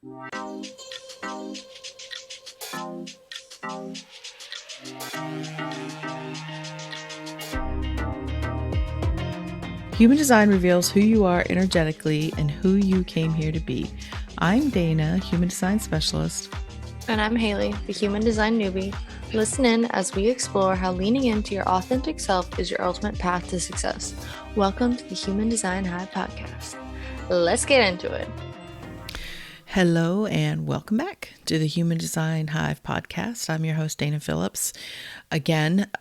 Human design reveals who you are energetically and who you came here to be. I'm Dana, human design specialist. And I'm Haley, the human design newbie. Listen in as we explore how leaning into your authentic self is your ultimate path to success. Welcome to the Human Design Hive podcast. Let's get into it. Hello and welcome back to the Human Design Hive podcast. I'm your host, Dana Phillips. Again,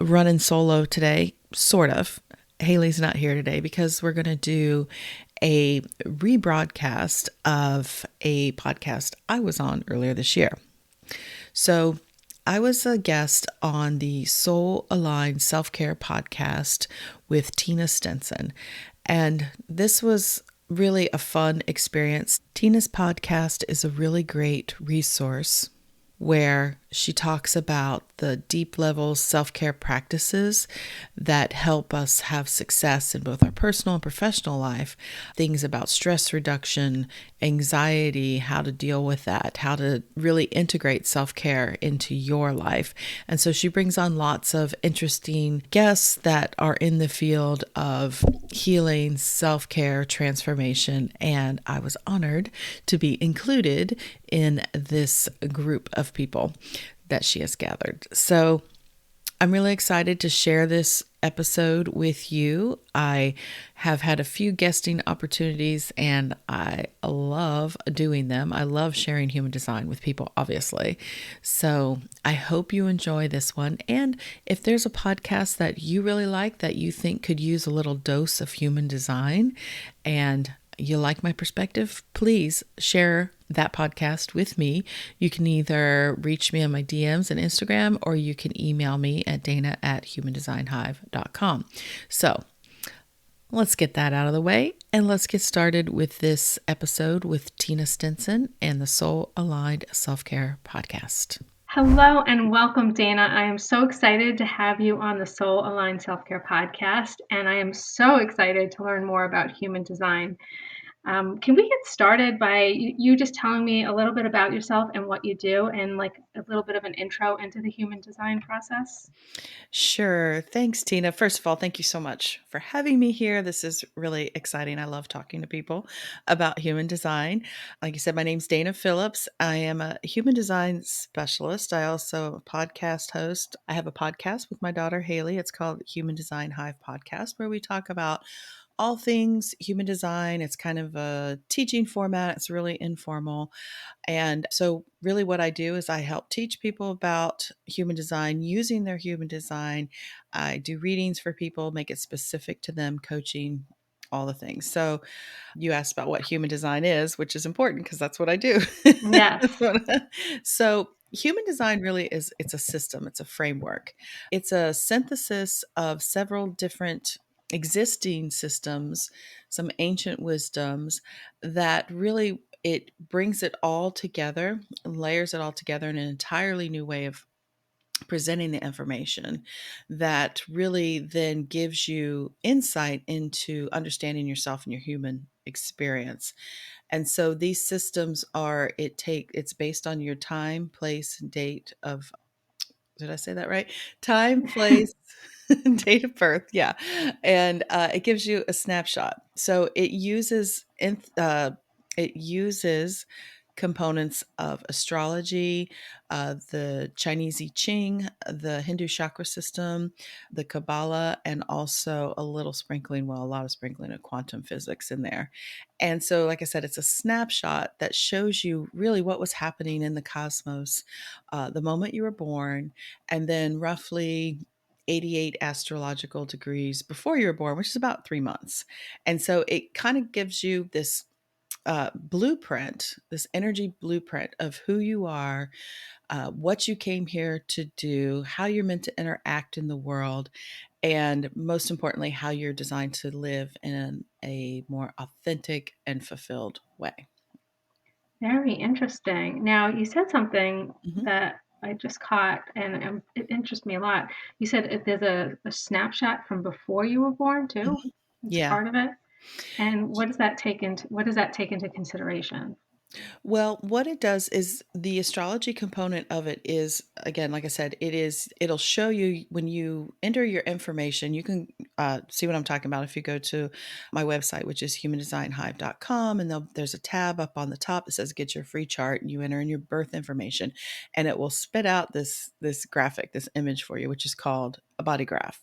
running solo today, sort of. Haley's not here today because we're going to do a rebroadcast of a podcast I was on earlier this year. So I was a guest on the Soul Aligned Self-Care podcast with Tina Stinson, and this was really a fun experience. Tina's podcast is a really great resource where she talks about the deep level self-care practices that help us have success in both our personal and professional life. Things about stress reduction, anxiety, how to deal with that, how to really integrate self-care into your life. And so she brings on lots of interesting guests that are in the field of healing, self-care, transformation, and I was honored to be included in this group of people that she has gathered. So I'm really excited to share this episode with you. I have had a few guesting opportunities and I love doing them. I love sharing human design with people, obviously. So I hope you enjoy this one. And if there's a podcast that you really like that you think could use a little dose of human design and you like my perspective, please share that podcast with me. You can either reach me on my DMs and Instagram, or you can email me at dana@humandesignhive.com. So let's get that out of the way and let's get started with this episode with Tina Stinson and the Soul Aligned Self-Care podcast. Hello and welcome, Dana. I am so excited to have you on the Soul Aligned Self-Care podcast, and I am so excited to learn more about human design. Can we get started by you just telling me a little bit about yourself and what you do, and like a little bit of an intro into the human design process? Sure. Thanks, Tina. First of all, thank you so much for having me here. This is really exciting. I love talking to people about human design. Like you said, my name's Dana Phillips. I am a human design specialist. I also am a podcast host. I have a podcast with my daughter, Haley. It's called Human Design Hive Podcast, where we talk about all things human design. It's kind of a teaching format. It's really informal. And so really what I do is I help teach people about human design using their human design. I do readings for people, make it specific to them, coaching, all the things. So you asked about what human design is, which is important because that's what I do. Yes. So human design really is, it's a system, it's a framework. It's a synthesis of several different existing systems, some ancient wisdoms that really it brings it all together, layers it all together in an entirely new way of presenting the information that really then gives you insight into understanding yourself and your human experience. And so these systems are it's based on your time, place, and date of, did I say that right? Time, place, date of birth. Yeah. And it gives you a snapshot. So it uses components of astrology, the Chinese I Ching, the Hindu chakra system, the Kabbalah, and also a lot of sprinkling of quantum physics in there. And so, like I said, it's a snapshot that shows you really what was happening in the cosmos the moment you were born, and then roughly 88 astrological degrees before you were born, which is about 3 months. And so it kind of gives you this blueprint, this energy blueprint of who you are, what you came here to do, how you're meant to interact in the world, and most importantly, how you're designed to live in a more authentic and fulfilled way. Very interesting. Now, you said something Mhm. that I just caught, and it interests me a lot. You said there's a snapshot from before you were born too. Mhm. It's Yeah. part of it. And what does that take into consideration? Well, what it does is the astrology component of it is, again, like I said, it'll show you when you enter your information. You can see what I'm talking about if you go to my website, which is humandesignhive.com, and there's a tab up on the top that says get your free chart, and you enter in your birth information, and it will spit out this graphic, this image for you, which is called a body graph.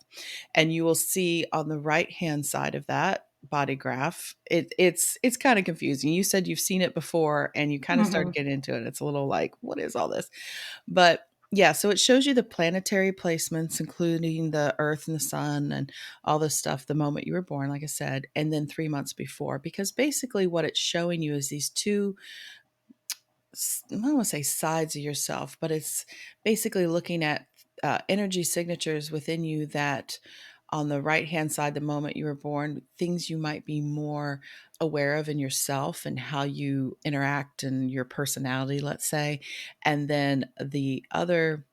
And you will see on the right hand side of that body graph, it's kind of confusing. You said you've seen it before and you kind of started Hmm. getting into it. It's a little like, what is all this? But yeah, so it shows you the planetary placements, including the Earth and the Sun and all this stuff, the moment you were born, like I said, and then 3 months before. Because basically, what it's showing you is these two, I don't want to say sides of yourself, but it's basically looking at energy signatures within you that on the right hand side, the moment you were born, things you might be more aware of in yourself and how you interact and your personality, let's say. And then the other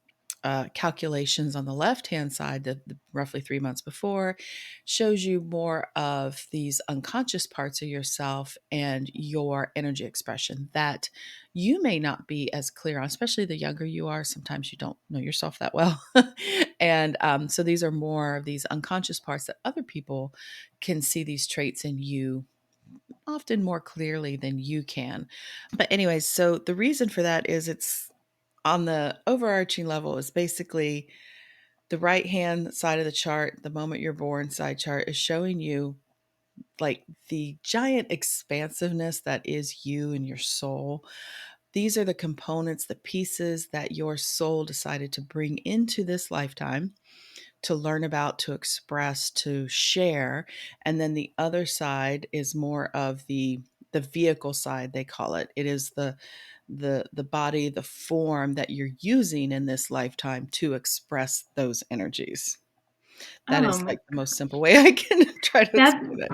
calculations on the left hand side, the roughly 3 months before, shows you more of these unconscious parts of yourself and your energy expression that you may not be as clear on, especially the younger you are. Sometimes you don't know yourself that well. And so these are more of these unconscious parts that other people can see these traits in you often more clearly than you can. But, anyways, so the reason for that is it's on the overarching level is basically the right hand side of the chart, the moment you're born side chart is showing you like the giant expansiveness that is you and your soul. These are the components, the pieces that your soul decided to bring into this lifetime to learn about, to express, to share. And then the other side is more of the vehicle side, they call it. It is the body, the form that you're using in this lifetime to express those energies. That Oh is my, like the most simple way I can try to that explain it.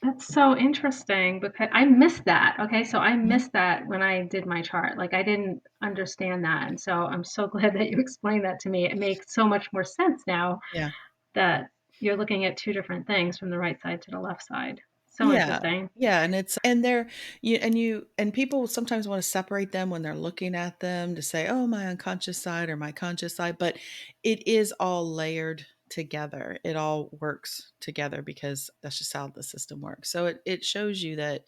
that's so interesting because I missed that. Okay, so I Mhm. missed that when I did my chart. Like I didn't understand that, and so I'm so glad that you explained that to me. It makes so much more sense now Yeah. that you're looking at two different things from the right side to the left side. So Yeah. interesting. Yeah, and it's and they're you and people sometimes want to separate them when they're looking at them to say, "Oh, my unconscious side or my conscious side," but it is all layered together. It all works together because that's just how the system works. So it shows you that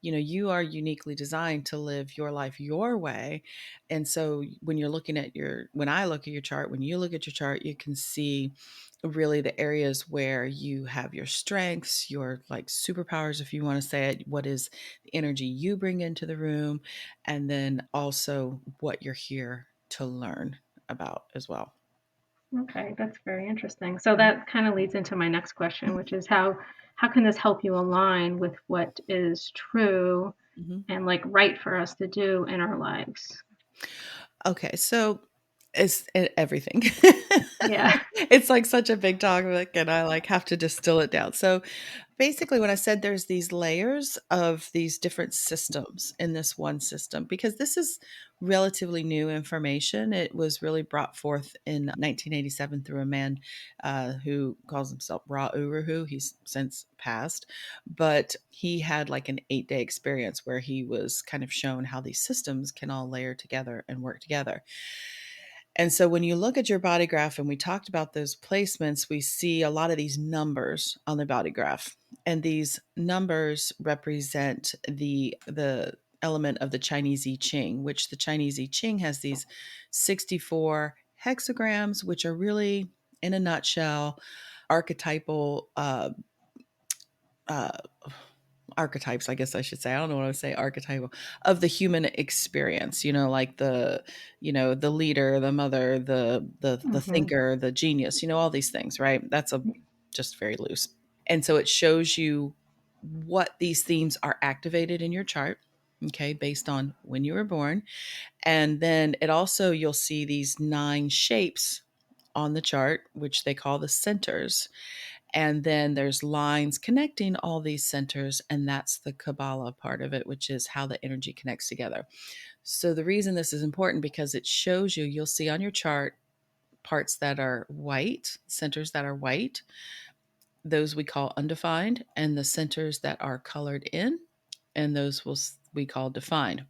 you are uniquely designed to live your life your way. And so when I look at your chart, when you look at your chart, you can see really the areas where you have your strengths, your like superpowers, if you want to say it, what is the energy you bring into the room, and then also what you're here to learn about as well. Okay, that's very interesting. So that kind of leads into my next question, which is how can this help you align with what is true Mhm. and like right for us to do in our lives? Okay, so everything. Yeah. It's like such a big topic, and I like have to distill it down. So basically, when I said there's these layers of these different systems in this one system, because this is relatively new information. It was really brought forth in 1987 through a man who calls himself Ra Uruhu. He's since passed, but he had like an 8-day experience where he was kind of shown how these systems can all layer together and work together. And so when you look at your body graph, and we talked about those placements, we see a lot of these numbers on the body graph. And these numbers represent the element of the Chinese I Ching, which the Chinese I Ching has these 64 hexagrams, which are really, in a nutshell, archetypal uh, archetypes, I guess I should say. I don't know what I would say, archetypal of the human experience, like the leader, the mother, the Hmm. thinker, the genius, all these things, right? That's a just very loose. And so it shows you what these themes are activated in your chart, okay, based on when you were born. And then it also, you'll see these 9 shapes on the chart, which they call the centers. And then there's lines connecting all these centers, and that's the Kabbalah part of it, which is how the energy connects together. So the reason this is important because it shows you'll see on your chart parts that are white, centers that are white, those we call undefined, and the centers that are colored in, and those we call defined.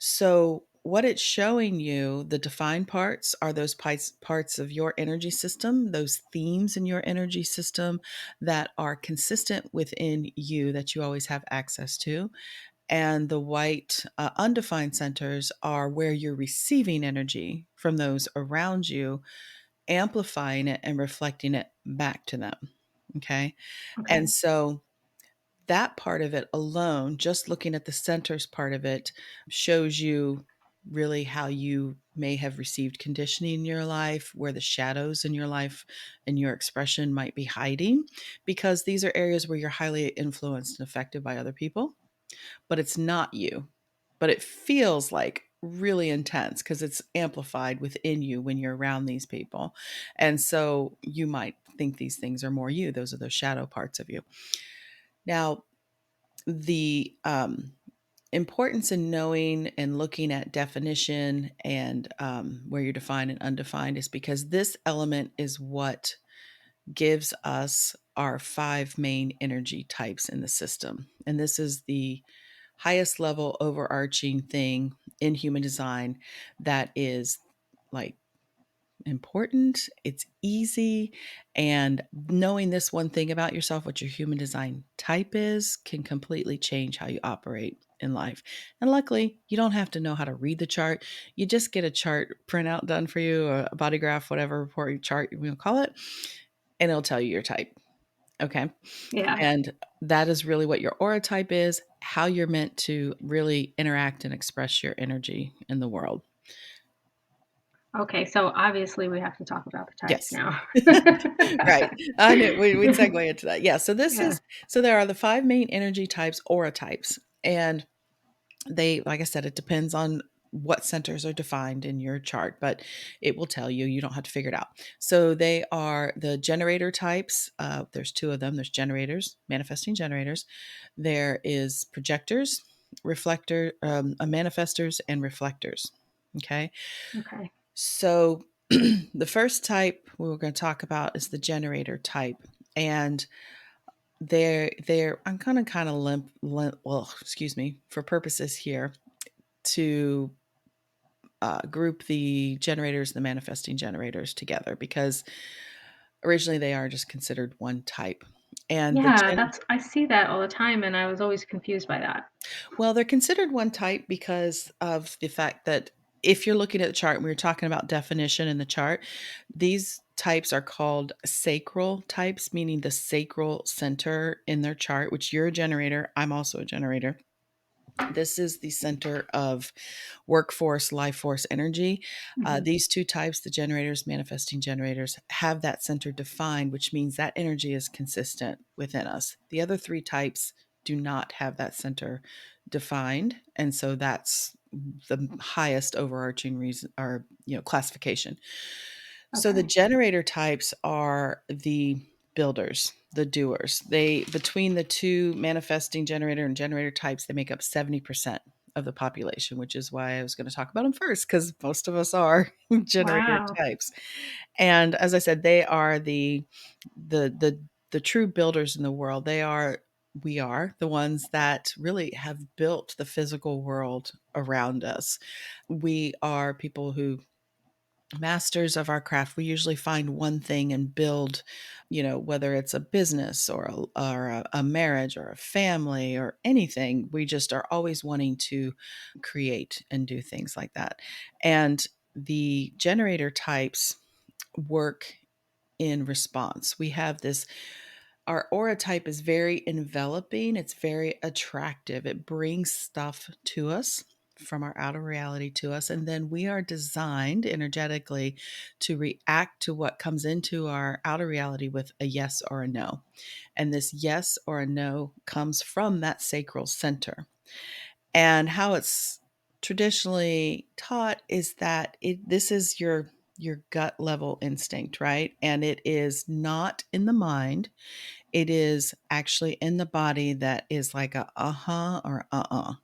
So, what it's showing you, the defined parts are those parts of your energy system, those themes in your energy system that are consistent within you that you always have access to. And the white, undefined centers are where you're receiving energy from those around you, amplifying it and reflecting it back to them. Okay. And Okay. so that part of it alone, just looking at the centers part of it, shows you really how you may have received conditioning in your life, where the shadows in your life and your expression might be hiding, because these are areas where you're highly influenced and affected by other people, but it's not you. But it feels like really intense because it's amplified within you when you're around these people. And so you might think these things are more you. Those are those shadow parts of you. Now, the importance in knowing and looking at definition and where you're defined and undefined is because this element is what gives us our 5 main energy types in the system. And this is the highest level overarching thing in human design that is like important, it's easy, and knowing this one thing about yourself, what your human design type is, can completely change how you operate in life. And luckily, you don't have to know how to read the chart. You just get a chart printout done for you, or a body graph, whatever report chart you will call it, and it'll tell you your type. Okay. Yeah. And that is really what your aura type is, how you're meant to really interact and express your energy in the world. Okay. So obviously we have to talk about the types Yes. now. Right. I knew we'd segue into that. Yeah. So this Yeah. is so there are the 5 main energy types, aura types. And they, like I said, it depends on what centers are defined in your chart, but it will tell you. You don't have to figure it out. So they are the generator types. There's 2 of them. There's generators, manifesting generators. There is projectors, manifestors, and reflectors. Okay. Okay. So the first type we were going to talk about is the generator type. And I'm going to kind of well, excuse me, for purposes here to group the generators, the manifesting generators together because originally they are just considered one type. And Yeah, I see that all the time and I was always confused by that. well, they're considered one type because of the fact that if you're looking at the chart and we were talking about definition in the chart, these types are called sacral types, meaning the sacral center in their chart, which you're a generator. I'm also a generator. This is the center of workforce, life force energy. Mhm. These 2 types, the generators, manifesting generators, have that center defined, which means that energy is consistent within us. The other 3 types do not have that center defined. And so that's the highest overarching reason or classification. So the Okay. generator types are the builders, the doers. They between the 2 manifesting generator and generator types, they make up 70% of the population, which is why I was going to talk about them first because most of us are generator Wow. types. And as I said, they are the the the true builders in the world. We are the ones that really have built the physical world around us. We are people who masters of our craft. We usually find one thing and build, whether it's a business or a marriage or a family or anything. We just are always wanting to create and do things like that. And the generator types work in response. We have this Our aura type is very enveloping, it's very attractive. It brings stuff to us from our outer reality to us. And then we are designed energetically to react to what comes into our outer reality with a yes or a no. And this yes or a no comes from that sacral center. And how it's traditionally taught is that this is your gut level instinct, right? And it is not in the mind, it is actually in the body that is like a uh-huh or uh-uh,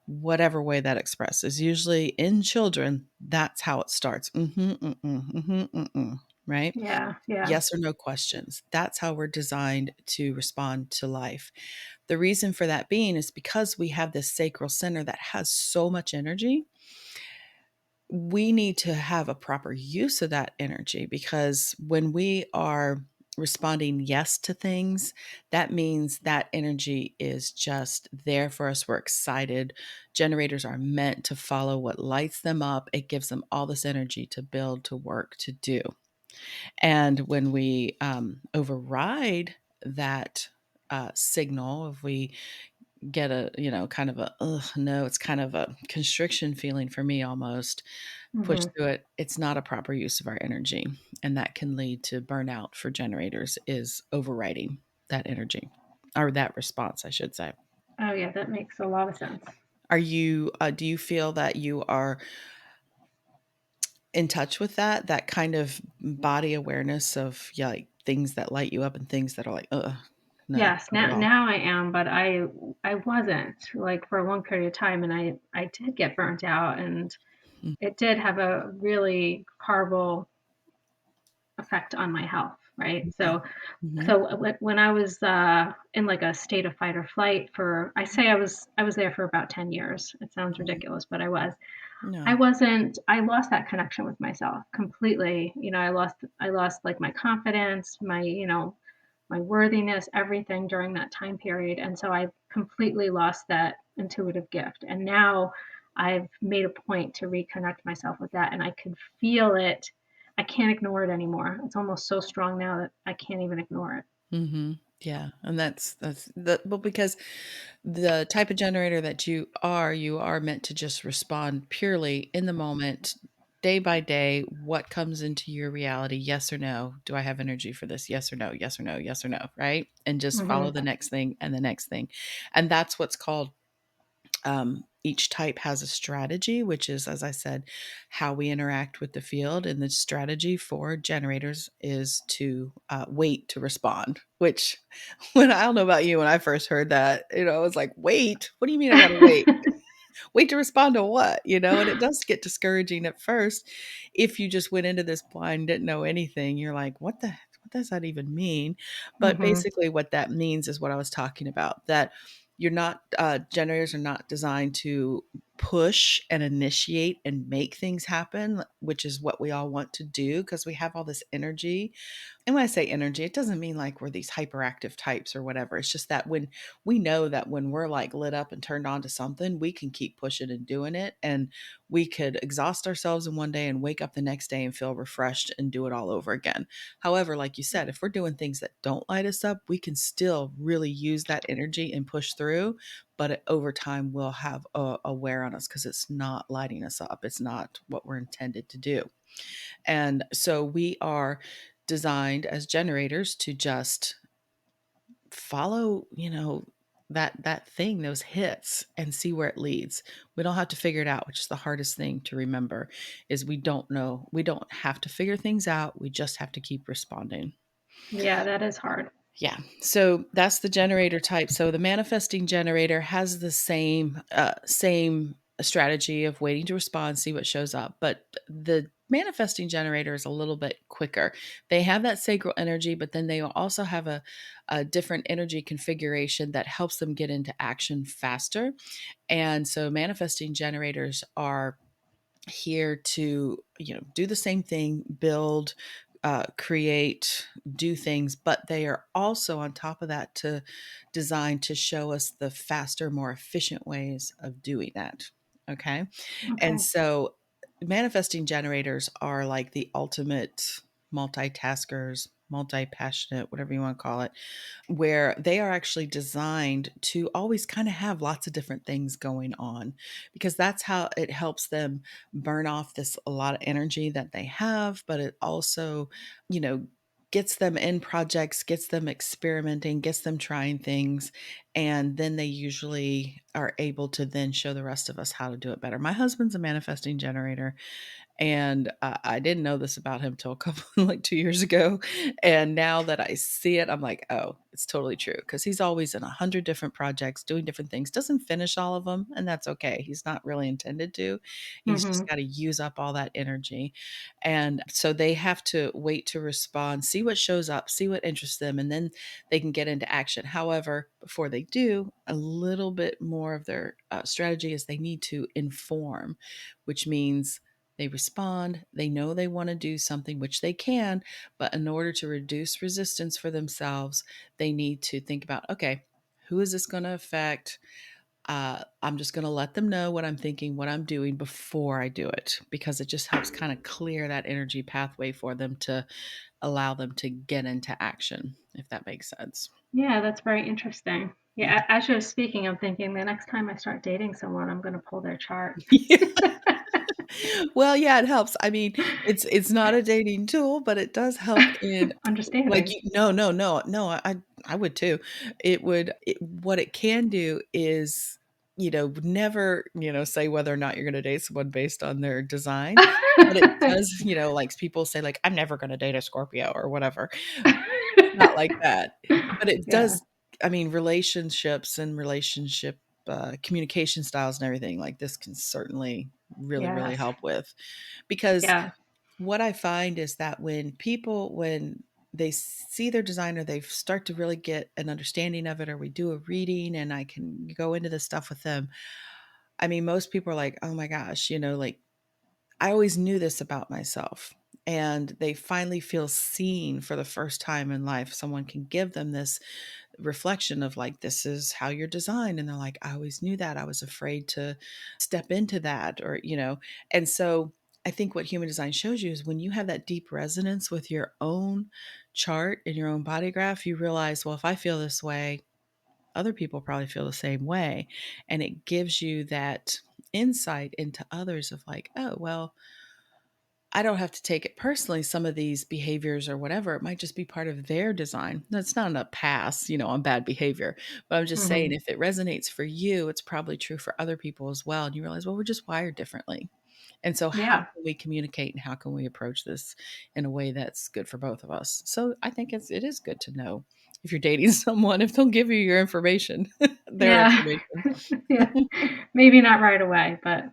whatever way that expresses. Usually in children, that's how it starts. Mm-hmm, mm-mm, mm-hmm, mm-mm, right? Yeah. Yeah. Yes or no questions. That's how we're designed to respond to life. The reason for that being is because we have this sacral center that has so much energy. We need to have a proper use of that energy, because when we are responding yes to things, that means that energy is just there for us. We're excited. Generators are meant to follow what lights them up. It gives them all this energy to build, to work, to do. And when we override that signal, if we get a, kind of a, ugh, no, it's kind of a constriction feeling for me almost, push Hmm. through it, it's not a proper use of our energy. And that can lead to burnout for generators, is overriding that energy, or that response, I should say. Oh, yeah. That makes a lot of sense. Do you feel that you are in touch with that kind of body awareness of, yeah, like things that light you up and things that are like, no, Yes, not at all. now I am, but I wasn't, like, for a long period of time, and I did get burnt out, and Mm, it did have a really horrible effect on my health, right? yeah. So Hmm. so when I was in like a state of fight or flight for, I say I was there for about 10 years. It sounds ridiculous, but I was. I No. wasn't I lost that connection with myself completely. I lost like my confidence, my worthiness, everything during that time period. And so I completely lost that intuitive gift. And now I've made a point to reconnect myself with that, and I can feel it. I can't ignore it anymore. It's almost so strong now that I can't even ignore it. Hmm. Yeah. And that's the, well, because the type of generator that you are meant to just respond purely in the moment, day by day, what comes into your reality. Yes or no. Do I have energy for this? Yes or no. Yes or no. Yes or no. Right. And just follow Hmm. the next thing and the next thing. And that's what's called, each type has a strategy, which is, as I said, how we interact with the field. And the strategy for generators is to wait to respond. Which, when I don't know about you, when I first heard that, I was like, wait, what do you mean I got to wait? Wait to respond to what? And it does get discouraging at first. If you just went into this blind, didn't know anything, you're like, what does that even mean? But Hmm. basically what that means is what I was talking about, that you're not, generators are not designed to push and initiate and make things happen, which is what we all want to do because we have all this energy. And when I say energy, it doesn't mean like we're these hyperactive types or whatever. It's just that when we know that when we're like lit up and turned on to something, we can keep pushing and doing it. And we could exhaust ourselves in one day and wake up the next day and feel refreshed and do it all over again. However, like you said, if we're doing things that don't light us up, we can still really use that energy and push through. But over time, we'll have a wear on us because it's not lighting us up. It's not what we're intended to do. And so we are designed as generators to just follow, that thing, those hits, and see where it leads. We don't have to figure it out, which is the hardest thing to remember, is we don't know. We don't have to figure things out. We just have to keep responding. Yeah, that is hard. Yeah. So that's the generator type. So the manifesting generator has the same strategy of waiting to respond, see what shows up. But the manifesting generator is a little bit quicker. They have that sacral energy, but then they also have a different energy configuration that helps them get into action faster. And so manifesting generators are here to, do the same thing, build, create, do things, but they are also on top of that to design to show us the faster, more efficient ways of doing that. Okay. And Okay. so manifesting generators are like the ultimate multitaskers, multi-passionate, whatever you want to call it, where they are actually designed to always kind of have lots of different things going on, because that's how it helps them burn off this a lot of energy that they have, but it also, you know, gets them in projects, gets them experimenting, gets them trying things. And then they usually are able to then show the rest of us how to do it better. My husband's a manifesting generator, and I didn't know this about him till a couple like 2 years ago. And now that I see it, I'm like, oh, it's totally true. Because he's always in 100 different projects, doing different things. Doesn't finish all of them, and that's okay. He's not really intended to. He's just Mhm. got to use up all that energy. And so they have to wait to respond, see what shows up, see what interests them, and then they can get into action. However, before they do, a little bit more of their strategy is they need to inform, which means they respond, they know they want to do something, which they can, but in order to reduce resistance for themselves, they need to think about, okay, who is this going to affect? I'm just going to let them know what I'm thinking, what I'm doing before I do it, because it just helps kind of clear that energy pathway for them to allow them to get into action, if that makes sense. Yeah, that's very interesting. Mhm. Yeah, as you're speaking, I'm thinking the next time I start dating someone, I'm gonna pull their chart. Yeah. Well, yeah, it helps. I mean, it's not a dating tool, but it does help in like Understanding. no, I would too. What it can do is, never, say whether or not you're gonna date someone based on their design, but it does, like people say like, "I'm never gonna date a Scorpio," or whatever. It's not like that, but it Yeah. does. I mean, relationships and relationship, communication styles and everything like this can certainly really, really Yes. help with. Because Yeah. what I find is that when they see their designer, they start to really get an understanding of it, or we do a reading and I can go into this stuff with them. I mean, most people are like, "Oh my gosh," like I always knew this about myself. And they finally feel seen for the first time in life. Someone can give them this reflection of like, this is how you're designed. And they're like, I always knew that. I was afraid to step into that, and so I think what human design shows you is when you have that deep resonance with your own chart and your own body graph, you realize, well, if I feel this way, other people probably feel the same way. And it gives you that insight into others of like, oh, well, I don't have to take it personally. Some of these behaviors or whatever, it might just be part of their design. That's not a pass, on bad behavior. But I'm just saying, Mhm. if it resonates for you, it's probably true for other people as well. And you realize, well, we're just wired differently. And so, how Yeah. can we communicate and how can we approach this in a way that's good for both of us? So, I think it is good to know if you're dating someone, if they'll give you your information, their Yeah. information. Yeah. Maybe not right away, but,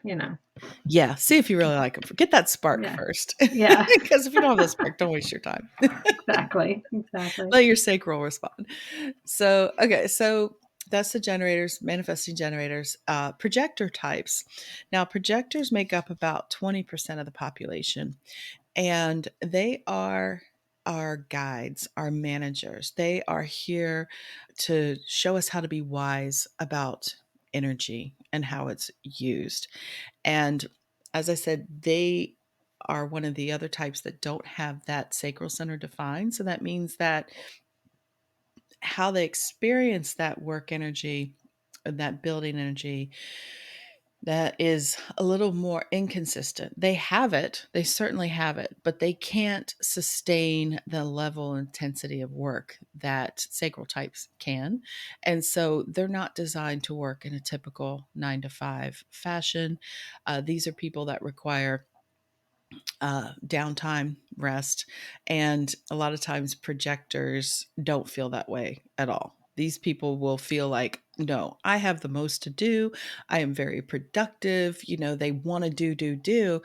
Yeah, see if you really like them. Get that spark yeah. first, Yeah. because if you don't have the spark, don't waste your time. Exactly. Exactly. Let your sacral respond. So, okay, so that's the generators, manifesting generators. Projector types. Now, projectors make up about 20% of the population, and they are our guides, our managers. They are here to show us how to be wise about energy and how it's used. And as I said, they are one of the other types that don't have that sacral center defined. So that means that how they experience that work energy, that building energy, that is a little more inconsistent. They have it, they certainly have it, but they can't sustain the level and intensity of work that sacral types can. And so they're not designed to work in a typical 9 to 5 fashion. These are people that require downtime, rest. And a lot of times projectors don't feel that way at all. These people will feel like, no, I have the most to do. I am very productive. They want to do.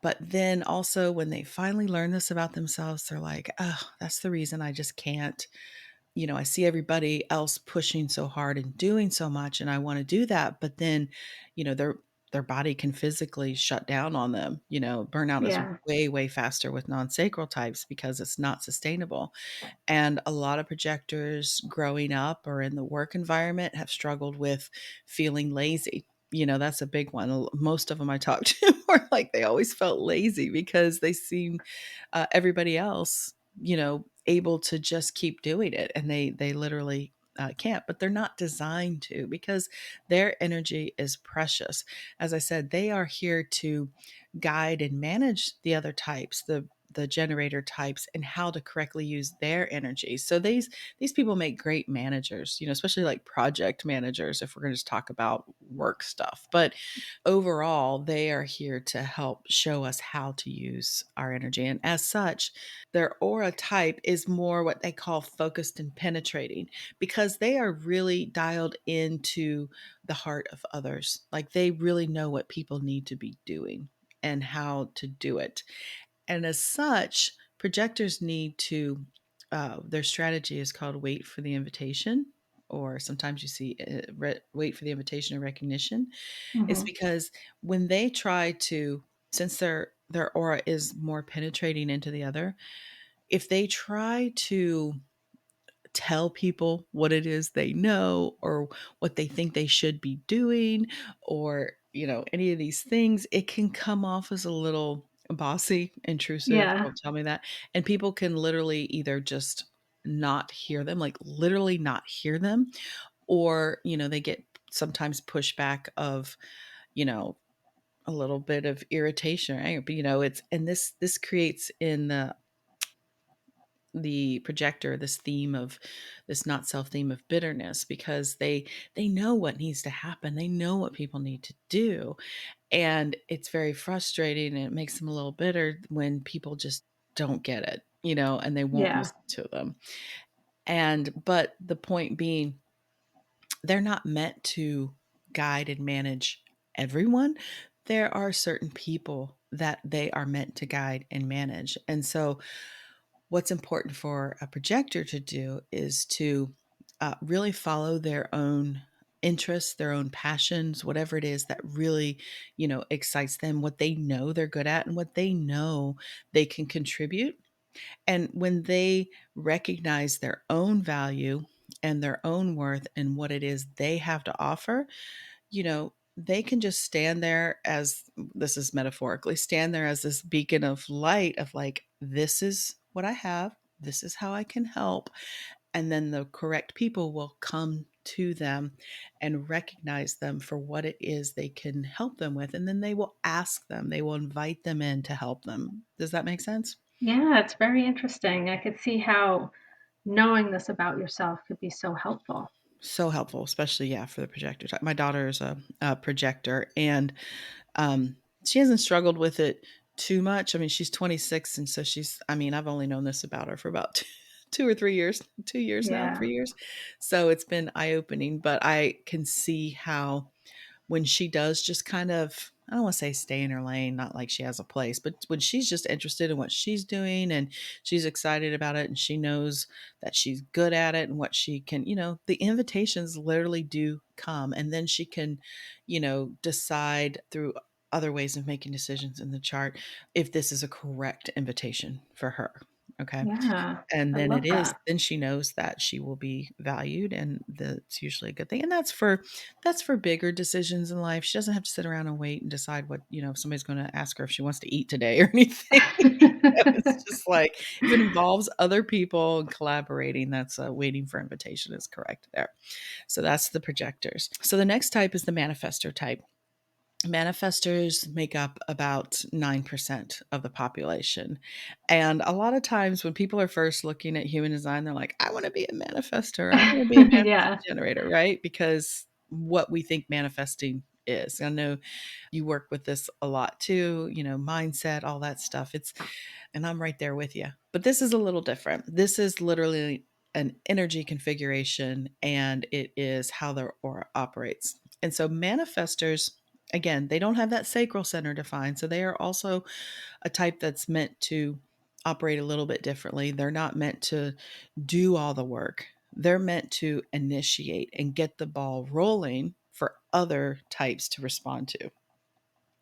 But then also, when they finally learn this about themselves, they're like, oh, that's the reason I just can't. I see everybody else pushing so hard and doing so much, and I want to do that. But then, their body can physically shut down on them. Burnout is Yeah. way, way faster with non-sacral types because it's not sustainable. And a lot of projectors growing up or in the work environment have struggled with feeling lazy. That's a big one. Most of them I talked to were like they always felt lazy because they seen everybody else, able to just keep doing it, and they literally can't. But they're not designed to, because their energy is precious. As I said, they are here to guide and manage the other types, the generator types and how to correctly use their energy. So these people make great managers, especially like project managers if we're going to talk about work stuff. But overall, they are here to help show us how to use our energy. And as such, their aura type is more what they call focused and penetrating, because they are really dialed into the heart of others. Like they really know what people need to be doing and how to do it. And as such, projectors need to, their strategy is called wait for the invitation, or sometimes you see wait for the invitation or recognition. Is Hmm. because when they try to, since their aura is more penetrating into the other, if they try to tell people what it is they know or what they think they should be doing, or any of these things, it can come off as a little bossy, intrusive. Yeah. Don't tell me that. And people can literally either just not hear them, like literally not hear them, or they get sometimes pushback of you know a little bit of irritation or anger. But this creates in the projector this theme of this not self theme of bitterness, because they know what needs to happen, they know what people need to do, and it's very frustrating, and it makes them a little bitter when people just don't get it, and they won't Yeah. listen to them. But the point being, they're not meant to guide and manage everyone. There are certain people that they are meant to guide and manage. And so what's important for a projector to do is to really follow their own interests, their own passions, whatever it is that really, excites them, what they know they're good at, and what they know they can contribute. And when they recognize their own value and their own worth and what it is they have to offer, they can just stand there as, this is metaphorically, stand there as this beacon of light of like, this is what I have, this is how I can help. And then the correct people will come to them and recognize them for what it is they can help them with. And then they will ask them, they will invite them in to help them. Does that make sense? Yeah, it's very interesting. I could see how knowing this about yourself could be so helpful. So helpful, especially, yeah, for the projector type. My daughter is a projector, and Um, she hasn't struggled with it too much. I mean, she's 26, and so I've only known this about her for about 2 or 3 years, 2 years now, Yeah. 3 years. So it's been eye opening, but I can see how when she does just kind of, I don't want to say stay in her lane, not like she has a place, but when she's just interested in what she's doing and she's excited about it and she knows that she's good at it and what she can, the invitations literally do come. And then she can, decide through other ways of making decisions in the chart if this is a correct invitation for her. Okay. Yeah. And I then love that. then she knows that she will be valued, and that's usually a good thing. And that's for bigger decisions in life. She doesn't have to sit around and wait and decide what, if somebody's going to ask her if she wants to eat today or anything. It's just like, if it involves other people and collaborating, that's waiting for invitation is correct there. So that's the projectors. So the next type is the manifestor type. Manifestors make up about 9% of the population. And a lot of times when people are first looking at human design, they're like, I want to be a manifestor. I want to be a manifesting Yeah. generator, right? Because what we think manifesting is. I know you work with this a lot too, mindset, all that stuff. And I'm right there with you. But this is a little different. This is literally an energy configuration, and it is how their aura operates. And so manifestors, again, they don't have that sacral center defined. So they are also a type that's meant to operate a little bit differently. They're not meant to do all the work. They're meant to initiate and get the ball rolling for other types to respond to.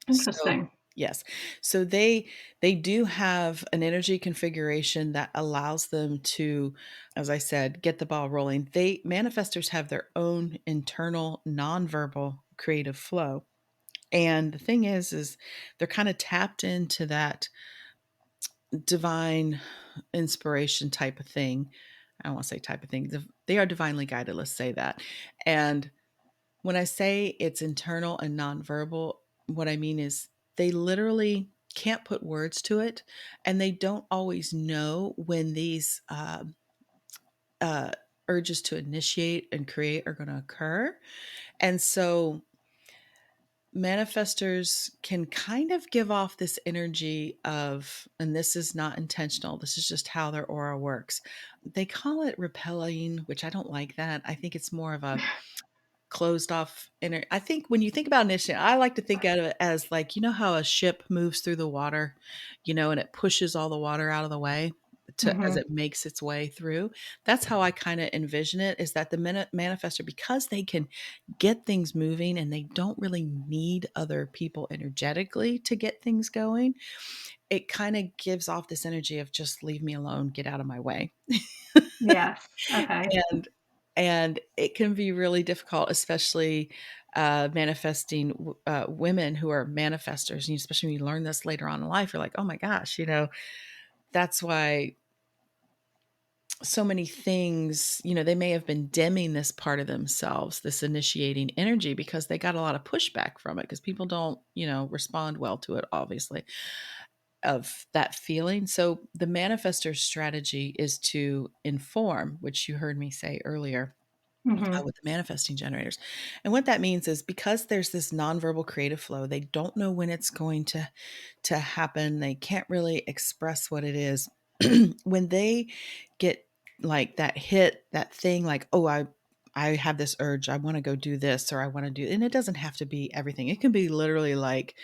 So, Interesting. yes. So they do have an energy configuration that allows them to, as I said, get the ball rolling. They manifestors have their own internal nonverbal creative flow. And the thing is they're kind of tapped into that divine inspiration type of thing. I don't want to say type of thing. They are divinely guided, let's say that. And when I say it's internal and nonverbal, what I mean is they literally can't put words to it, and they don't always know when these uh, urges to initiate and create are going to occur. And so manifestors can kind of give off this energy of, and this is not intentional, this is just how their aura works. They call it repelling, which I don't like that. I think it's more of a closed off inner. I think when you think about initiative, I like to think of it as like, you know how a ship moves through the water, and it pushes all the water out of the way to as Hmm. it makes its way through. That's how I kind of envision it, is that the manifestor, because they can get things moving and they don't really need other people energetically to get things going, it kind of gives off this energy of just leave me alone, get out of my way. Yes. Okay. and and it can be really difficult, especially manifesting women who are manifestors, and especially when you learn this later on in life, you're like, oh my gosh, that's why so many things, they may have been dimming this part of themselves, this initiating energy, because they got a lot of pushback from it, because people don't, respond well to it, obviously, of that feeling. So the manifestor strategy is to inform, which you heard me say earlier, Hmm. with the manifesting generators. And what that means is, because there's this nonverbal creative flow, they don't know when it's going to happen. They can't really express what it is. When they get like that hit, that thing, like, oh, I have this urge, I want to go do this, or I want to do, and it doesn't have to be everything. It can be literally like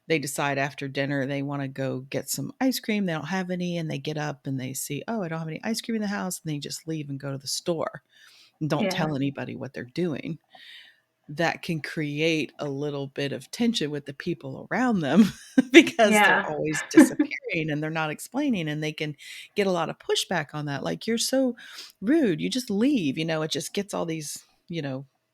they decide after dinner they want to go get some ice cream. They don't have any, and they get up and they see, oh, I don't have any ice cream in the house, and they just leave and go to the store and don't Yeah. tell anybody what they're doing. That can create a little bit of tension with the people around them because they're Yeah. always disappearing and they're not explaining, and they can get a lot of pushback on that. Like, you're so rude, you just leave, it just gets all these,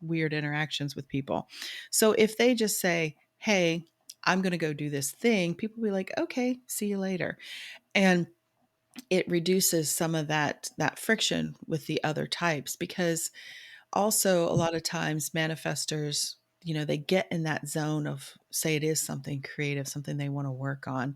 weird interactions with people. So if they just say, hey, I'm going to go do this thing, people will be like, okay, see you later. And it reduces some of that friction with the other types, because also a lot of times manifestors, they get in that zone of, say it is something creative, something they want to work on,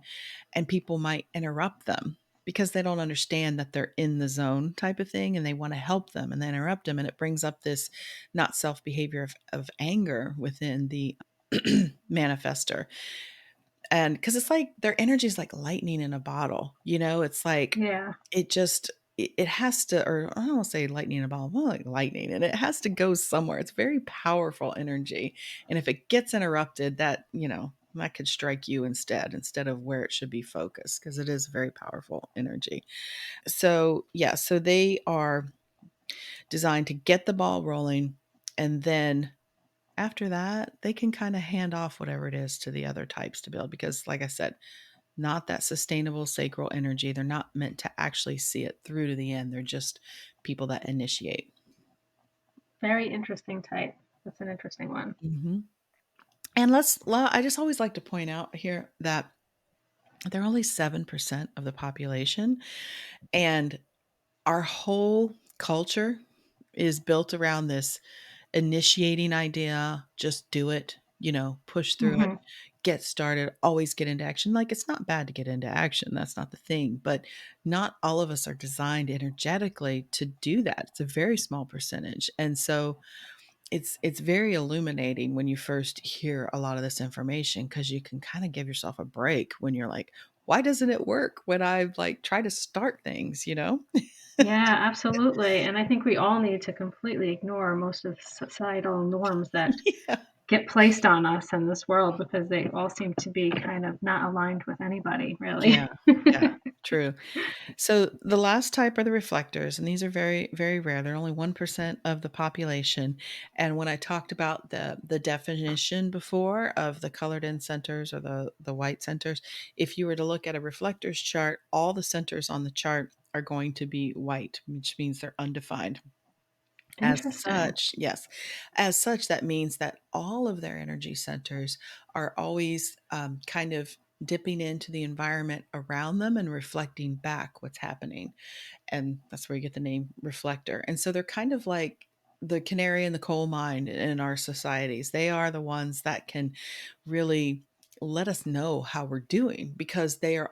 and people might interrupt them because they don't understand that they're in the zone type of thing, and they want to help them, and they interrupt them, and it brings up this not self behavior of anger within the manifestor. And because it's like their energy is like lightning in a bottle, it's like Yeah. it just it has to, or I don't want to say lightning in a bottle, more like lightning, and it has to go somewhere. It's very powerful energy, and if it gets interrupted, that could strike you instead of where it should be focused, because it is very powerful energy. So yeah, so they are designed to get the ball rolling, and then after that, they can kind of hand off whatever it is to the other types to build, because, like I said, not that sustainable sacral energy. They're not meant to actually see it through to the end. They're just people that initiate. Very interesting type. That's an interesting one. Hmm. And I just always like to point out here that they're only 7% of the population. And our whole culture is built around this initiating idea. Just do it, push through it, Hmm. get started, always get into action. Like, it's not bad to get into action. That's not the thing. But not all of us are designed energetically to do that. It's a very small percentage. And so it's very illuminating when you first hear a lot of this information, because you can kind of give yourself a break when you're like, why doesn't it work when I like try to start things? Yeah, absolutely. And I think we all need to completely ignore most of the societal norms that Yeah. get placed on us in this world, because they all seem to be kind of not aligned with anybody, Yeah. really. Yeah. True. So the last type are the reflectors, and these are very, very rare. They're only 1% of the population. And when I talked about the definition before of the colored in centers, or the white centers, if you were to look at a reflectors chart, all the centers on the chart are going to be white, which means they're undefined. As Interesting. such, yes. As such, that means that all of their energy centers are always kind of dipping into the environment around them and reflecting back what's happening. And that's where you get the name reflector. And so they're kind of like the canary in the coal mine in our societies. They are the ones that can really let us know how we're doing, because they're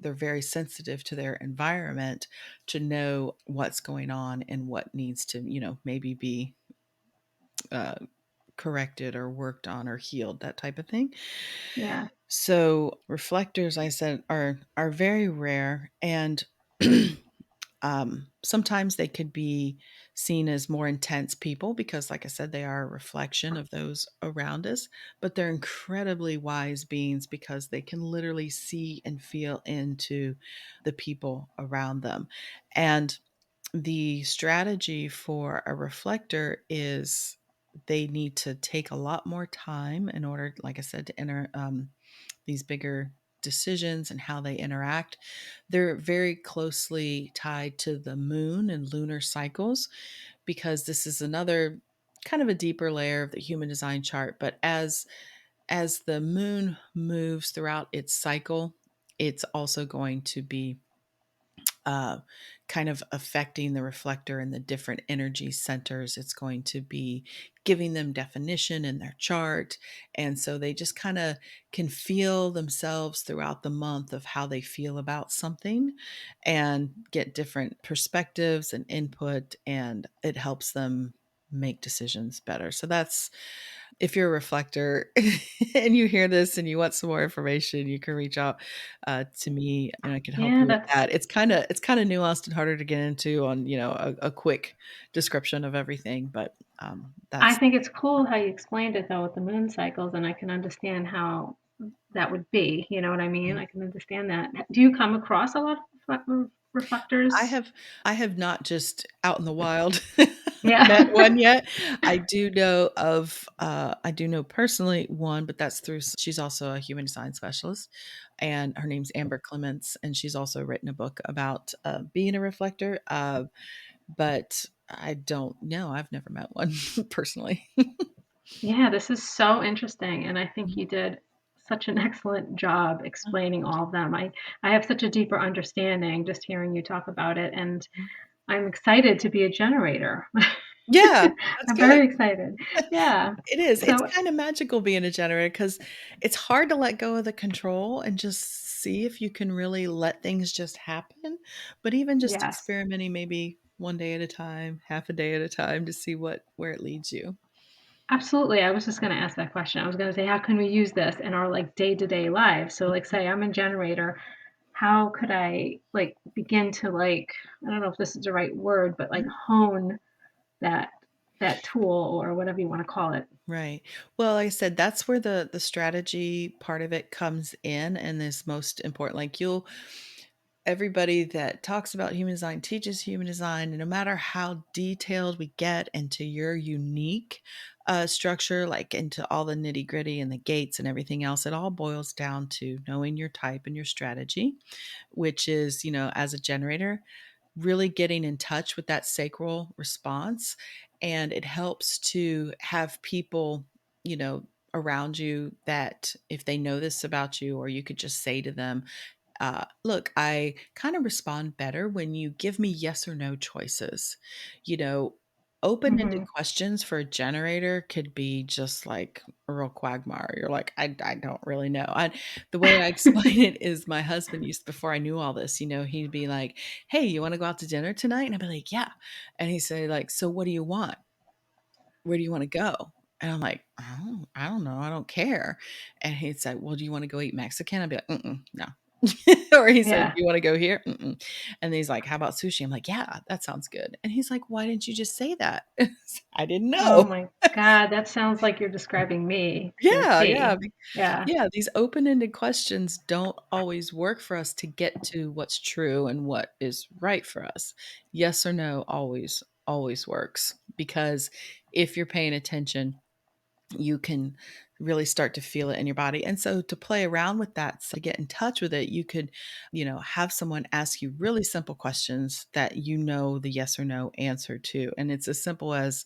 very sensitive to their environment to know what's going on and what needs to, maybe be uh, corrected or worked on or healed, that type of thing. Yeah. So reflectors, I said, are very rare, and sometimes they could be seen as more intense people because, like I said, they are a reflection of those around us, but they're incredibly wise beings because they can literally see and feel into the people around them. And the strategy for a reflector is they need to take a lot more time in order, like I said, to enter these bigger decisions and how they interact. They're very closely tied to the moon and lunar cycles, because this is another kind of a deeper layer of the human design chart. But as the moon moves throughout its cycle, it's also going to be uh, kind of affecting the reflector and the different energy centers. It's going to be giving them definition in their chart. And so they just kind of can feel themselves throughout the month of how they feel about something and get different perspectives and input. And it helps them make decisions better. So that's, if you're a reflector and you hear this and you want some more information, you can reach out to me and I can help Yeah, you with that's that. It's kind of nuanced and harder to get into on a quick description of everything, but I that's think it's cool how you explained it though with the moon cycles, and I can understand how that would be. You know what I mean? mm. I can understand that. Do you come across a lot of I reflectors? have I have not just out in the wild met Yeah. one yet. I do know personally one, but that's through she's also a human design specialist, and her name's Amber Clements, and she's also written a book about being a reflector. But I don't know. I've never met one personally. Yeah, this is so interesting, and I think you did such an excellent job Oh, explaining thank all of them. I have such a deeper understanding just hearing you talk about it, and you. I'm excited to be a generator. Yeah, that's I'm good. very excited. Yeah. It is. It's So, kind of magical being a generator because it's hard to let go of the control and just see if you can really let things just happen. But even just yes. experimenting maybe one day at a time, half a day at a time to see where it leads you. Absolutely. I was just going to ask that question. I was going to say, how can we use this in our like day-to-day lives? So, like, say I'm a generator, how could I like begin to like, I don't know if this is the right word, but like Mhm. hone that that tool or whatever you want to call it. Right. Well, like I said, that's where the strategy part of it comes in and is most important. Like you'll everybody that talks about human design teaches human design, and no matter how detailed we get into your unique structure, like into all the nitty gritty and the gates and everything else, it all boils down to knowing your type and your strategy, which is, as a generator, really getting in touch with that sacral response. And it helps to have people, you know, around you that if they know this about you, or you could just say to them, look, I kind of respond better when you give me yes or no choices. You know, open ended Hmm. questions for a generator could be just like a real quagmire. You're like, I don't really know. The way I explain it is my husband used, before I knew all this, he'd be like, hey, you want to go out to dinner tonight? And I'd be like, yeah. And he'd say, like, so what do you want? Where do you want to go? And I'm like, I don't know. I don't care. And he'd say, well, do you want to go eat Mexican? I'd be like, no. Or he said, do Yeah. you want to go here? Mm-mm. And then he's like, how about sushi? I'm like, yeah, that sounds good. And he's like, why didn't you just say that? I didn't Oh know. my God, that sounds like you're describing me to a Yeah, T. Yeah. yeah. These open-ended questions don't always work for us to get to what's true and what is right for us. Yes or no always works, because if you're paying attention, you can really start to feel it in your body. And so to play around with that, so to get in touch with it, you could, have someone ask you really simple questions that the yes or no answer to. And it's as simple as,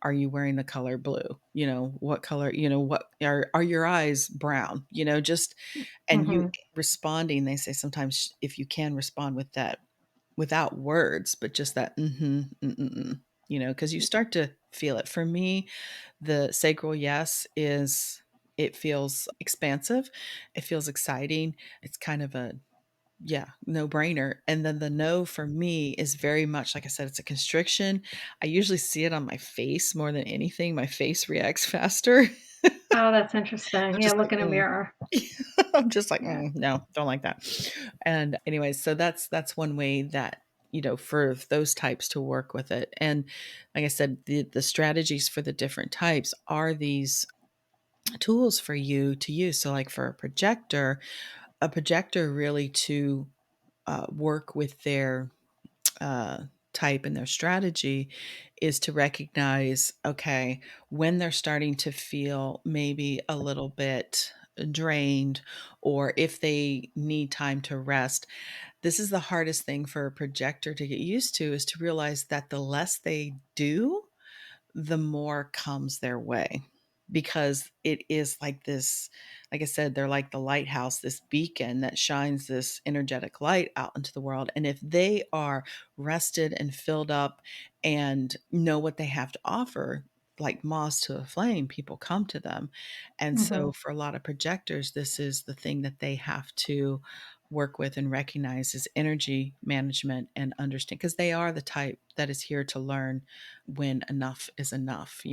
are you wearing the color blue? What color, what are your eyes brown? Just, and you Hmm. responding, they say sometimes if you can respond with that without words, but just that, because you start to feel it. For me, the sacral yes is It feels expansive. It feels exciting. It's kind of a, yeah, no brainer. And then the no for me is very much, like I said, it's a constriction. I usually see it on my face more than anything. My face reacts faster. Oh, that's I'm interesting. Yeah, just like, look in a mirror. I'm just like, Yeah. no, don't like that. And anyways, so that's one way that, for those types to work with it. And like I said, the strategies for the different types are these tools for you to use. So like for a projector really to work with their uh, type and their strategy is to recognize, okay, when they're starting to feel maybe a little bit drained, or if they need time to rest. This is the hardest thing for a projector to get used to, is to realize that the less they do, the more comes their way, because it is like this, like I said, they're like the lighthouse, this beacon that shines this energetic light out into the world. And if they are rested and filled up and know what they have to offer, like moths to a flame, people come to them. And Hmm. so for a lot of projectors, this is the thing that they have to work with and recognize, is energy management and understand, because they are the type that is here to learn when enough is enough.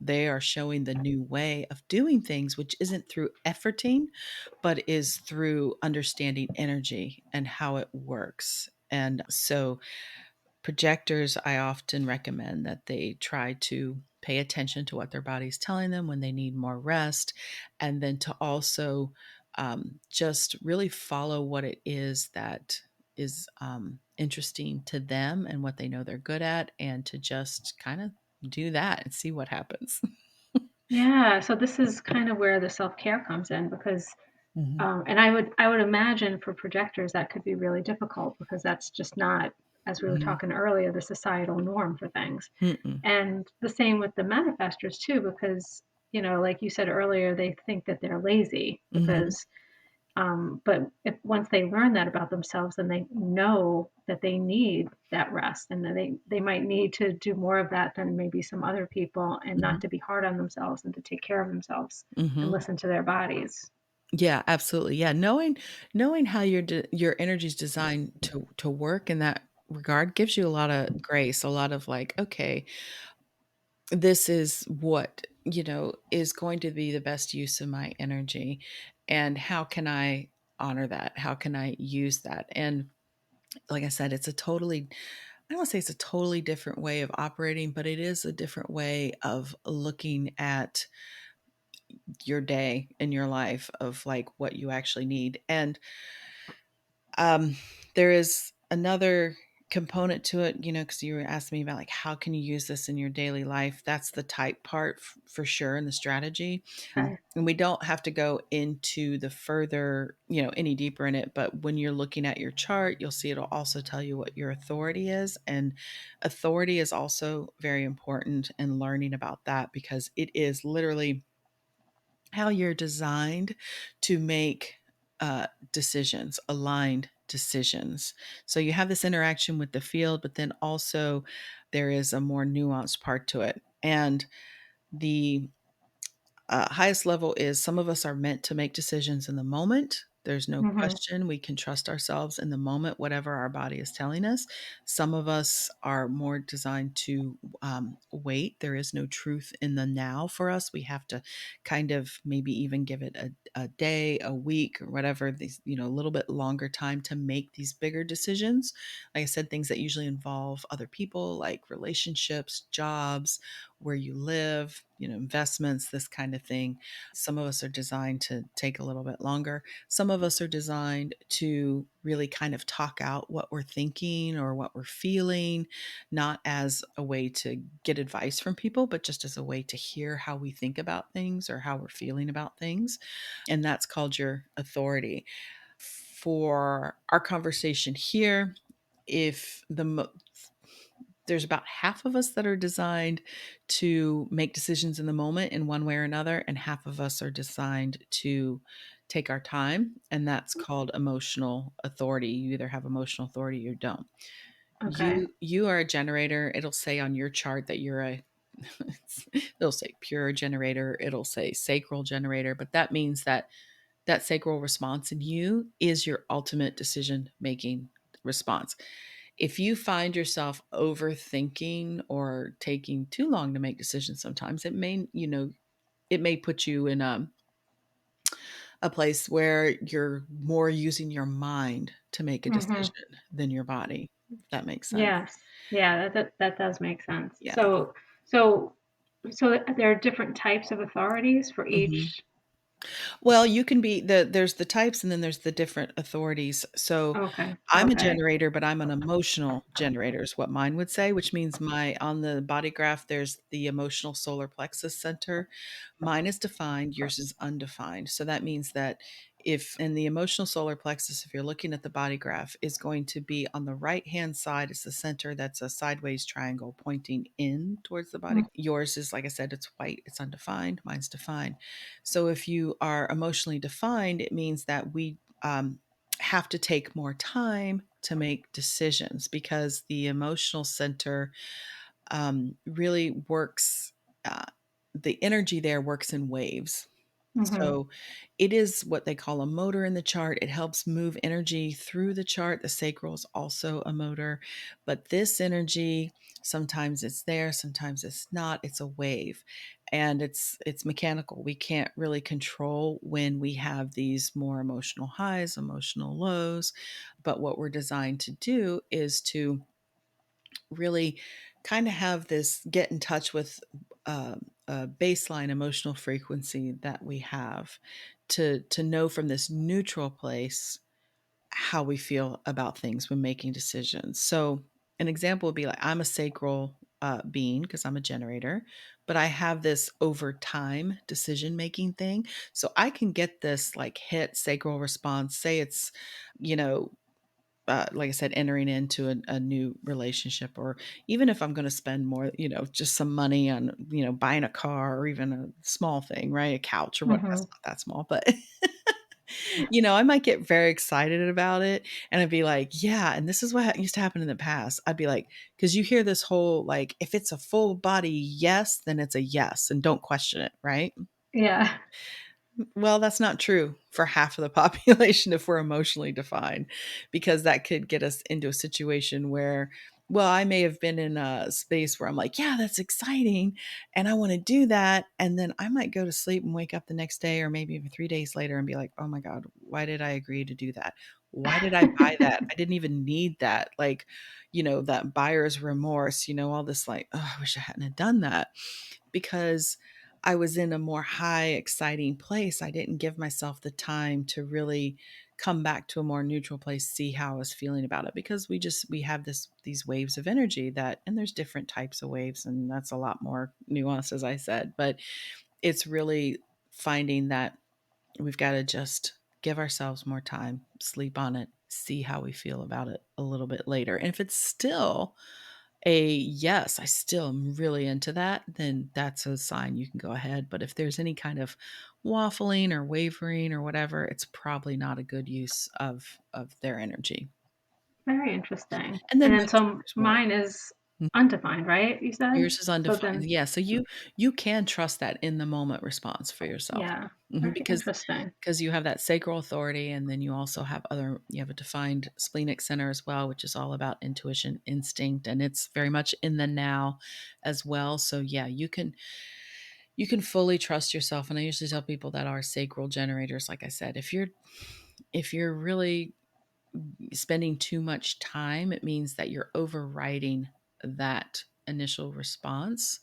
They are showing the new way of doing things, which isn't through efforting, but is through understanding energy and how it works. And so projectors, I often recommend that they try to pay attention to what their body's telling them when they need more rest, and then to also just really follow what it is that is interesting to them and what they know they're good at, and to just kind of do that and see what happens. Yeah. So this is kind of where the self-care comes in because Hmm. and I would imagine for projectors that could be really difficult because that's just not, as we were Hmm. talking earlier, the societal norm for things. Mm-mm. And the same with the manifestors too, because like you said earlier, they think that they're lazy Hmm. because but if once they learn that about themselves, then they know that they need that rest and that they might need to do more of that than maybe some other people, and not Hmm. to be hard on themselves and to take care of themselves and Hmm. listen to their bodies. Yeah, absolutely. Yeah, knowing how your energy is designed to work in that regard gives you a lot of grace, a lot of like, okay, this is what, is going to be the best use of my energy, and how can I honor that? How can I use that? And like I said, I don't want to say it's a totally different way of operating, but it is a different way of looking at your day and your life, of like what you actually need. And Um, there is another component to it, because you were asking me about like how can you use this in your daily life. That's the type part, for sure, and the strategy. Okay. And we don't have to go into the further, any deeper in it. But when you're looking at your chart, you'll see it'll also tell you what your authority is. And authority is also very important in learning about that, because it is literally how you're designed to make decisions, aligned decisions. So you have this interaction with the field, but then also there is a more nuanced part to it. And the highest level is, some of us are meant to make decisions in the moment. There's no Hmm. question. We can trust ourselves in the moment, whatever our body is telling us. Some of us are more designed to wait. There is no truth in the now for us. We have to kind of maybe even give it a day, a week, or whatever, these, a little bit longer time to make these bigger decisions. Like I said, things that usually involve other people, like relationships, jobs, where you live, investments, this kind of thing. Some of us are designed to take a little bit longer. Some of us are designed to really kind of talk out what we're thinking or what we're feeling, not as a way to get advice from people, but just as a way to hear how we think about things or how we're feeling about things. And that's called your authority. For our conversation here, if there's about half of us that are designed to make decisions in the moment in one way or another, and half of us are designed to take our time, and that's called emotional authority. You either have emotional authority or you don't. Okay. You are a generator. It'll say on your chart that you're It'll say pure generator, it'll say sacral generator, but that means that that sacral response in you is your ultimate decision making response. If you find yourself overthinking or taking too long to make decisions, sometimes it may, it may put you in a place where you're more using your mind to make a Mhm. decision than your body, if that makes sense. Yes. Yeah, that does make sense. Yeah. So there are different types of authorities for Mhm. each. Well, you can be there's the types and then there's the different authorities. So Okay. I'm a Okay. generator, but I'm an emotional generator is what mine would say, which means my on the body graph there's the emotional solar plexus center. Mine is defined, yours is undefined. So that means that if in the emotional solar plexus, if you're looking at the body graph, is going to be on the right hand side is the center that's a sideways triangle pointing in towards the body. Yours is, like I said, it's white, it's undefined, mine's defined. So if you are emotionally defined, it means that we have to take more time to make decisions because the emotional center really works, uh, the energy there works in waves. Mm-hmm. So it is what they call a motor in the chart. It helps move energy through the chart. The sacral is also a motor, but this energy, sometimes it's there, sometimes it's not. It's a wave and it's mechanical. We can't really control when we have these more emotional highs, emotional lows, but what we're designed to do is to really kind of have this get in touch with a baseline emotional frequency that we have to know from this neutral place how we feel about things when making decisions. So an example would be like I'm a sacral being because I'm a generator, but I have this over time decision making thing. So I can get this like hit sacral response. Say it's, you know, like I said, entering into a new relationship, or even if I'm going to spend more, just some money on, buying a car or even a small thing, right? A couch or what, Mm-hmm. that's not that small, but I might get very excited about it and I'd be like, yeah. And this is what used to happen in the past. I'd be like, cause you hear this whole, like, if it's a full body yes, then it's a yes and don't question it. Right. Yeah. Well, that's not true for half of the population if we're emotionally defined, because that could get us into a situation where, well, I may have been in a space where I'm like, yeah, that's exciting. And I want to do that. And then I might go to sleep and wake up the next day or maybe even 3 days later and be like, oh my God, why did I agree to do that? Why did I buy that? I didn't even need that. Like, that buyer's remorse, all this like, oh, I wish I hadn't have done that because I was in a more high, exciting place. I didn't give myself the time to really come back to a more neutral place, see how I was feeling about it, because we have these waves of energy and there's different types of waves, and that's a lot more nuanced, as I said. But it's really finding that we've got to just give ourselves more time, sleep on it, see how we feel about it a little bit later. And if it's still a yes, I still am really into that, then that's a sign you can go ahead. But if there's any kind of waffling or wavering or whatever, it's probably not a good use of their energy. Very interesting. And And then then so there's more. mine is undefined, right? You said? Yours is So undefined. then, Yeah, so you can trust that in the moment response for yourself. yeah, Mhm, very because interesting. you have that sacral authority, and then you also have you have a defined splenic center as well, which is all about intuition, instinct, and it's very much in the now as well. So yeah, you can fully trust yourself. And I usually tell people that are sacral generators, like I said, if you're really spending too much time, it means that you're overriding that initial response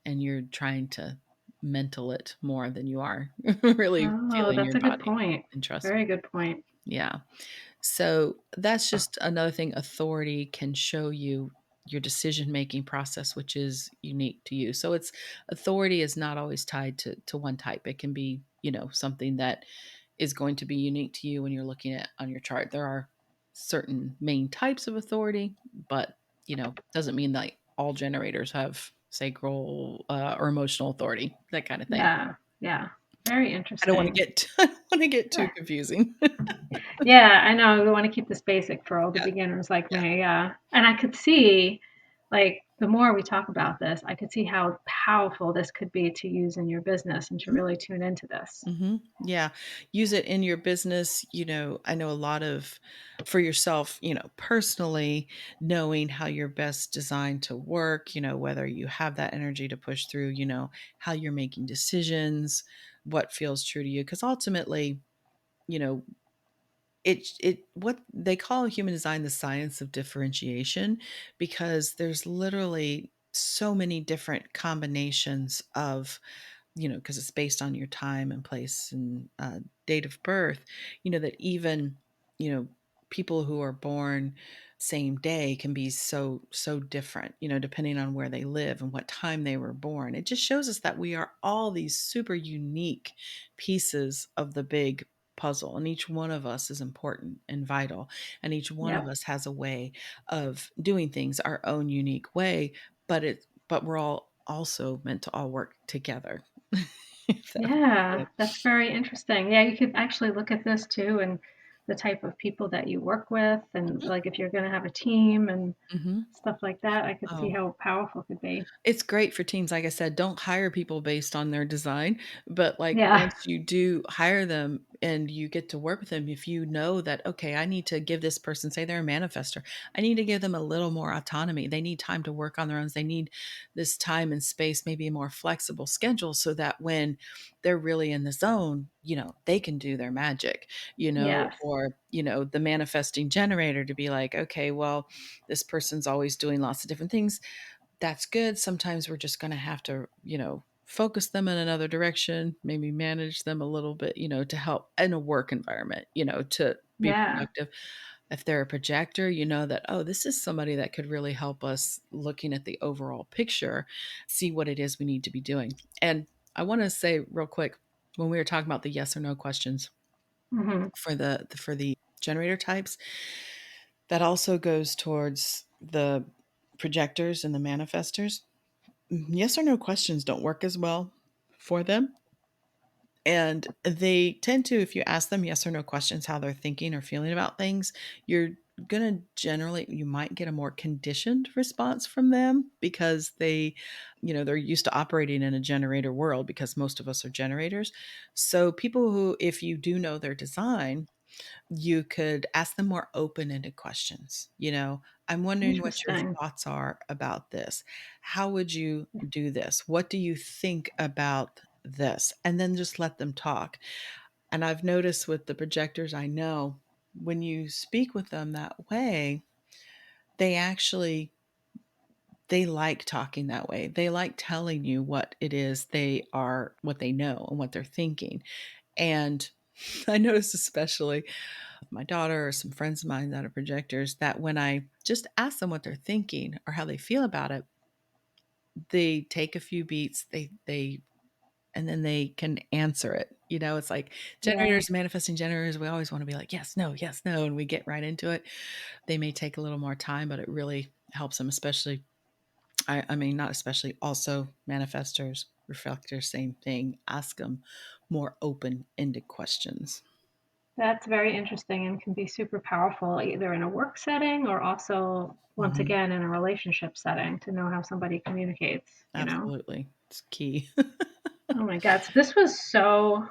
and you're trying to mental it more than you are really Oh, feeling that's your a good body point. and trusting. Very good point. Yeah. So that's just another thing authority can show you, your decision making process, which is unique to you. So it's authority is not always tied to one type. It can be, something that is going to be unique to you when you're looking at on your chart. There are certain main types of authority, but doesn't mean that all generators have sacral or emotional authority, that kind of thing. Yeah, yeah. Very I don't want to interesting. get I don't want to get too Yeah. confusing. Yeah, I know. We want to keep this basic for all the Yeah, beginners like yeah. me. Yeah. And I could see like the more we talk about this, I could see how powerful this could be to use in your business and to really tune into this. Mm-hmm. Yeah. Use it in your business. I know a lot of for yourself, personally, knowing how you're best designed to work, whether you have that energy to push through, how you're making decisions, what feels true to you. Because ultimately, you know, it what they call human design the science of differentiation, because there's literally so many different combinations of, because it's based on your time and place and date of birth, that even, you know, people who are born same day can be so different, depending on where they live and what time they were born. It just shows us that we are all these super unique pieces of the big puzzle, and each one of us is important and vital, and each one of Yep. us has a way of doing things our own unique way, but we're all also meant to all work together. If that makes Yeah, sense. that's very interesting. Yeah, you could actually look at this too and the type of people that you work with and like if you're going to have a team and Mhm. stuff like that, I could see Oh, how powerful it could be. it's great for teams. Like I said, don't hire people based on their design, but, like, Yeah. once you do hire them and you get to work with them, if you know that, "Okay, I need to give this person," say they're a manifestor, "I need to give them a little more autonomy. They need time to work on their own. They need this time and space, maybe a more flexible schedule so that when they're really in the zone, they can do their magic," Yes. or, the manifesting generator to be like, "Okay, well, this person's always doing lots of different things. That's good. Sometimes we're just going to have to, focus them in another direction, maybe manage them a little bit, to help in a work environment, to be Yeah. productive." If they're a projector, you know that, oh, this is somebody that could really help us looking at the overall picture, see what it is we need to be doing. And I want to say real quick, when we were talking about the yes or no questions Mhm. for the generator types, that also goes towards the projectors and the manifestors. Yes or no questions don't work as well for them. And they tend to, if you ask them yes or no questions, how they're thinking or feeling about things, you're going to generally, you might get a more conditioned response from them because they're used to operating in a generator world because most of us are generators. So people who, if you do know their design, you could ask them more open-ended questions. I'm wondering what your Interesting. thoughts are about this. How would you do this? What do you think about this? And then just let them talk. And I've noticed with the projectors I know, when you speak with them that way, they actually they like talking that way. They like telling you what it is what they know and what they're thinking. And I noticed especially my daughter or some friends of mine that are projectors that when I just ask them what they're thinking or how they feel about it, they take a few beats, they and then they can answer it. It's like Yeah. generators, manifesting generators, we always want to be like, yes, no, and we get right into it. They may take a little more time, but it really helps them, especially I mean, not especially, also manifestors, reflectors, same thing. Ask them more open-ended questions. That's very interesting and can be super powerful either in a work setting or also once Mhm. again in a relationship setting to know how somebody communicates. Absolutely. It's key. Oh my god. So this was so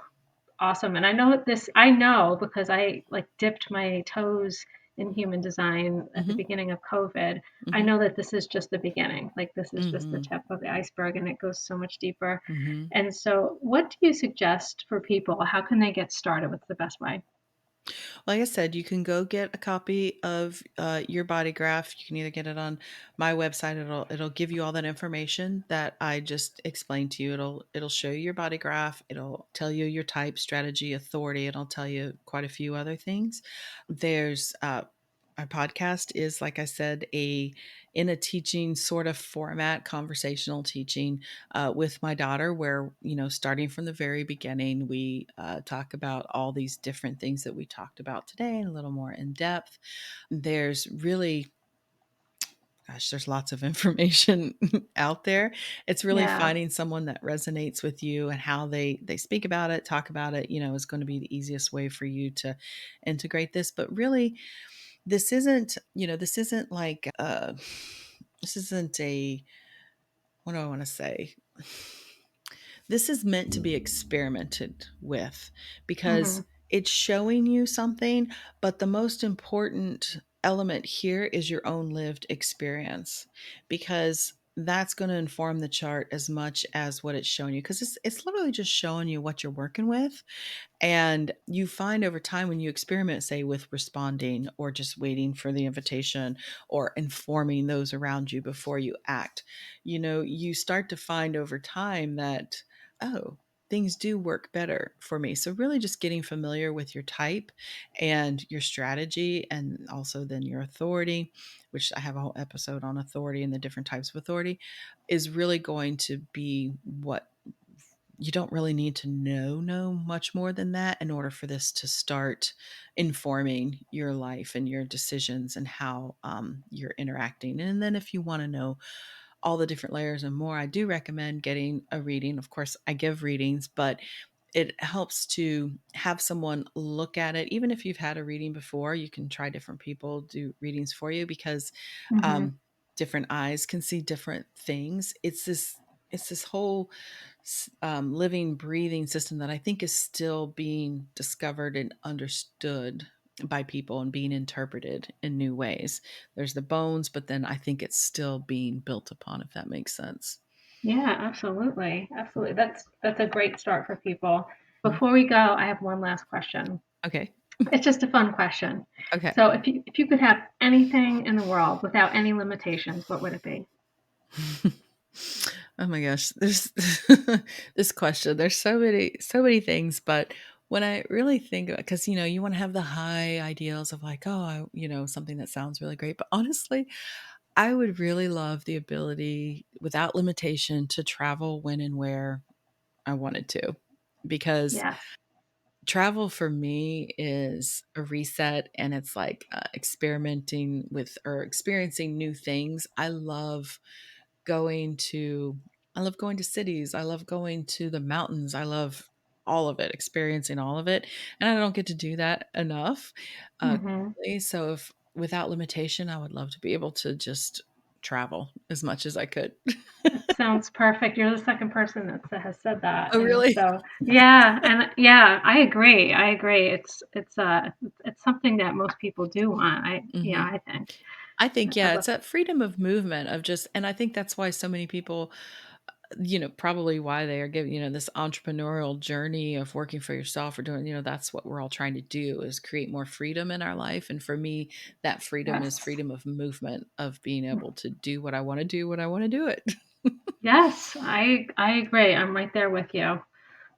awesome. And I know because I like dipped my toes in human design at the Mhm, beginning of COVID. I mhm, know that this is just the beginning. Like this is just the mhm, tip of the iceberg and it goes so much deeper. mhm. And so what do you suggest for people? How can they get started? What's the best way? Like I said, you can go get a copy of your body graph. You can either get it on my website. It'll give you all that information that I just explained to you. It'll show you your body graph. It'll tell you your type, strategy, authority. It'll tell you quite a few other things. There's our podcast is, like I said, a in a teaching sort of format, conversational teaching with my daughter, where, starting from the very beginning, we talk about all these different things that we talked about today and a little more in depth. There's really, gosh, there's lots of information out there. It's really Yeah. finding someone that resonates with you and how they speak about it, talk about it, is going to be the easiest way for you to integrate this. But really, this isn't like this isn't what do I want to say? This is meant to be experimented with because Mhm. it's showing you something, but the most important element here is your own lived experience because that's going to inform the chart as much as what it's showing you because it's literally just showing you what you're working with. And you find over time when you experiment, say, with responding or just waiting for the invitation or informing those around you before you act, you start to find over time that, oh, things do work better for me. So, really, just getting familiar with your type and your strategy, and also then your authority, which I have a whole episode on authority and the different types of authority, is really going to be what you don't really need to know much more than that in order for this to start informing your life and your decisions and how you're interacting. And then if you want to know all the different layers and more, I do recommend getting a reading. Of course, I give readings, but it helps to have someone look at it. Even if you've had a reading before, you can try different people do readings for you because Mhm. um, different eyes can see different things. It's this whole living, breathing system that I think is still being discovered and understood by people and being interpreted in new ways. There's the bones, but then I think it's still being built upon, if that makes sense. Yeah, absolutely. Absolutely. That's a great start for people. Mhm. Before we go, I have one last question. Okay. It's just a fun question. Okay. So if you could have anything in the world without any limitations, what would it be? Oh my gosh, there's this question. There's so many things, but when I really think about, because you want to have the high ideals of like, oh, something that sounds really great, but honestly, I would really love the ability, without limitation, to travel when and where I wanted to, because Yes. travel for me is a reset and it's like experimenting with or experiencing new things. Going to I love going to cities. I love going to the mountains. I love all of it, experiencing all of it. And I don't get to do that enough. Uh, Hmm. so if without limitation, I would love to be able to just travel as much as I could. That sounds perfect. You're the second person that has said that, Oh, and really? so yeah, and yeah, I agree. I agree. It's something that most people do want. Hmm. I think. I think, I'd yeah, love it's that freedom of movement of just, and I think that's why so many people, probably why they are giving, this entrepreneurial journey of working for yourself or doing, that's what we're all trying to do is create more freedom in our life. And for me, that freedom is yes. freedom of movement, of being able to do what I want to do when I want to do it. Yes, I agree. I'm right there with you.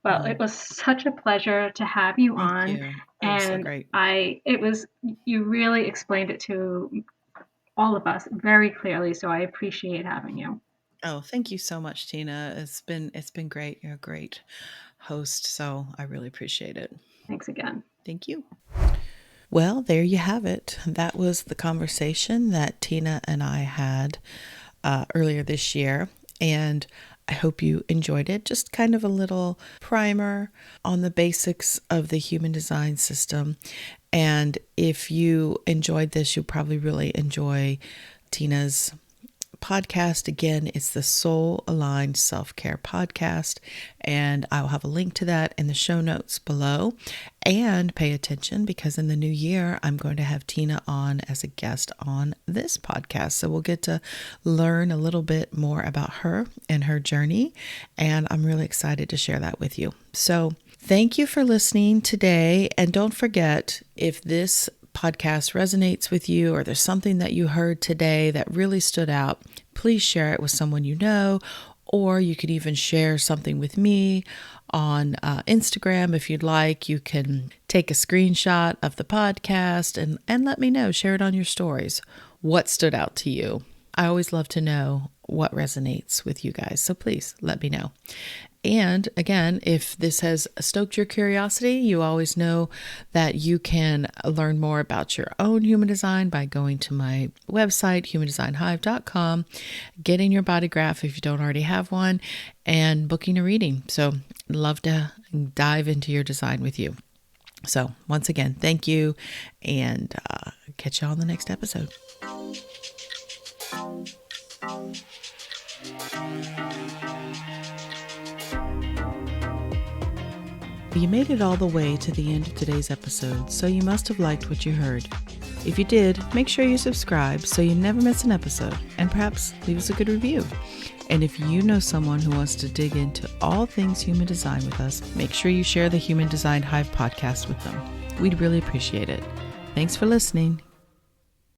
Well, it Mhm. was such a pleasure to have you Thank on, you. Oh, it was so and great. it was you really explained it to all of us very clearly, so I appreciate having you. Oh, thank you so much, Tina. It's been great. You're a great host, so I really appreciate it. Thanks again. Thank you. Well, there you have it. That was the conversation that Tina and I had earlier this year. And I hope you enjoyed it. Just kind of a little primer on the basics of the human design system. And if you enjoyed this, you'll probably really enjoy Tina's podcast. Again, it's the Soul Aligned Self Care Podcast, and I'll have a link to that in the show notes below. And pay attention because in the new year, I'm going to have Tina on as a guest on this podcast. So we'll get to learn a little bit more about her and her journey, and I'm really excited to share that with you. So thank you for listening today, and don't forget, if this podcast resonates with you or there's something that you heard today that really stood out, please share it with someone you know, or you could even share something with me on Instagram if you'd like. You can take a screenshot of the podcast and let me know. Share it on your stories. What stood out to you? I always love to know what resonates with you guys. So please let me know. And again, if this has stoked your curiosity, you always know that you can learn more about your own human design by going to my website, humandesignhive.com, getting your body graph if you don't already have one, and booking a reading. So love to dive into your design with you. So once again, thank you, and catch you on the next episode. You made it all the way to the end of today's episode, so you must have liked what you heard. If you did, make sure you subscribe so you never miss an episode, and perhaps leave us a good review. And if you know someone who wants to dig into all things human design with us, make sure you share the Human Design Hive podcast with them. We'd really appreciate it. Thanks for listening.